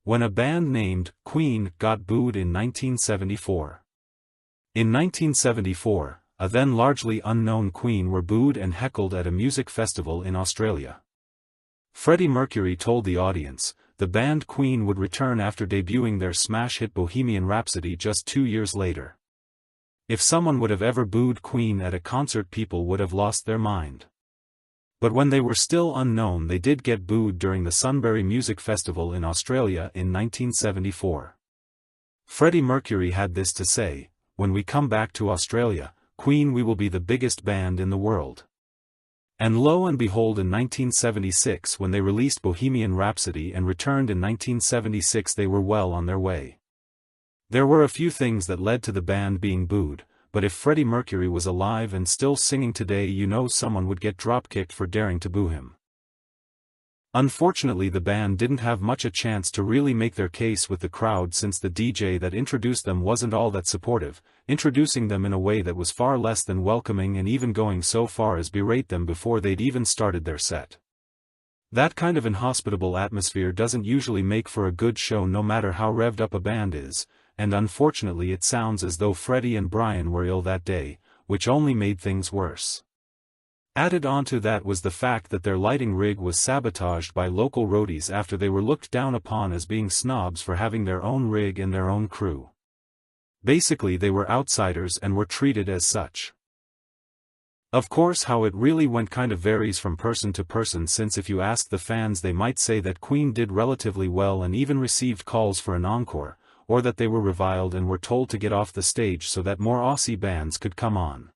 when a band named Queen got booed in 1974. In 1974, a then largely unknown Queen were booed and heckled at a music festival in Australia. Freddie Mercury told the audience, the band Queen would return after debuting their smash hit Bohemian Rhapsody just 2 years later. If someone would have ever booed Queen at a concert, people would have lost their mind. But when they were still unknown, they did get booed during the Sunbury Music Festival in Australia in 1974. Freddie Mercury had this to say, "When we come back to Australia, Queen, we will be the biggest band in the world." And lo and behold, in 1976, when they released Bohemian Rhapsody and returned in 1976, they were well on their way. There were a few things that led to the band being booed, but if Freddie Mercury was alive and still singing today, you know someone would get dropkicked for daring to boo him. Unfortunately, the band didn't have much a chance to really make their case with the crowd, since the DJ that introduced them wasn't all that supportive, introducing them in a way that was far less than welcoming and even going so far as berate them before they'd even started their set. That kind of inhospitable atmosphere doesn't usually make for a good show, no matter how revved up a band is, and unfortunately it sounds as though Freddie and Brian were ill that day, which only made things worse. Added onto that was the fact that their lighting rig was sabotaged by local roadies after they were looked down upon as being snobs for having their own rig and their own crew. Basically, they were outsiders and were treated as such. Of course, how it really went kind of varies from person to person, since if you ask the fans, they might say that Queen did relatively well and even received calls for an encore, or that they were reviled and were told to get off the stage so that more Aussie bands could come on.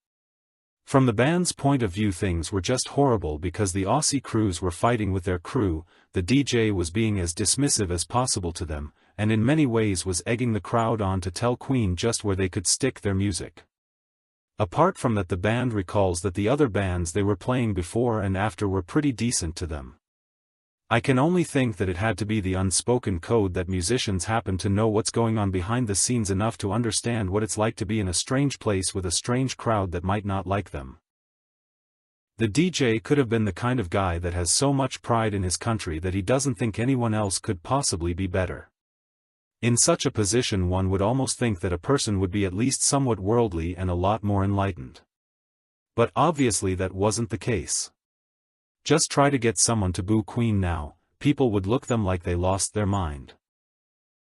From the band's point of view, things were just horrible because the Aussie crews were fighting with their crew, the DJ was being as dismissive as possible to them, and in many ways was egging the crowd on to tell Queen just where they could stick their music. Apart from that, the band recalls that the other bands they were playing before and after were pretty decent to them. I can only think that it had to be the unspoken code that musicians happen to know what's going on behind the scenes enough to understand what it's like to be in a strange place with a strange crowd that might not like them. The DJ could have been the kind of guy that has so much pride in his country that he doesn't think anyone else could possibly be better. In such a position, one would almost think that a person would be at least somewhat worldly and a lot more enlightened. But obviously that wasn't the case. Just try to get someone to boo Queen now, people would look them like they lost their mind.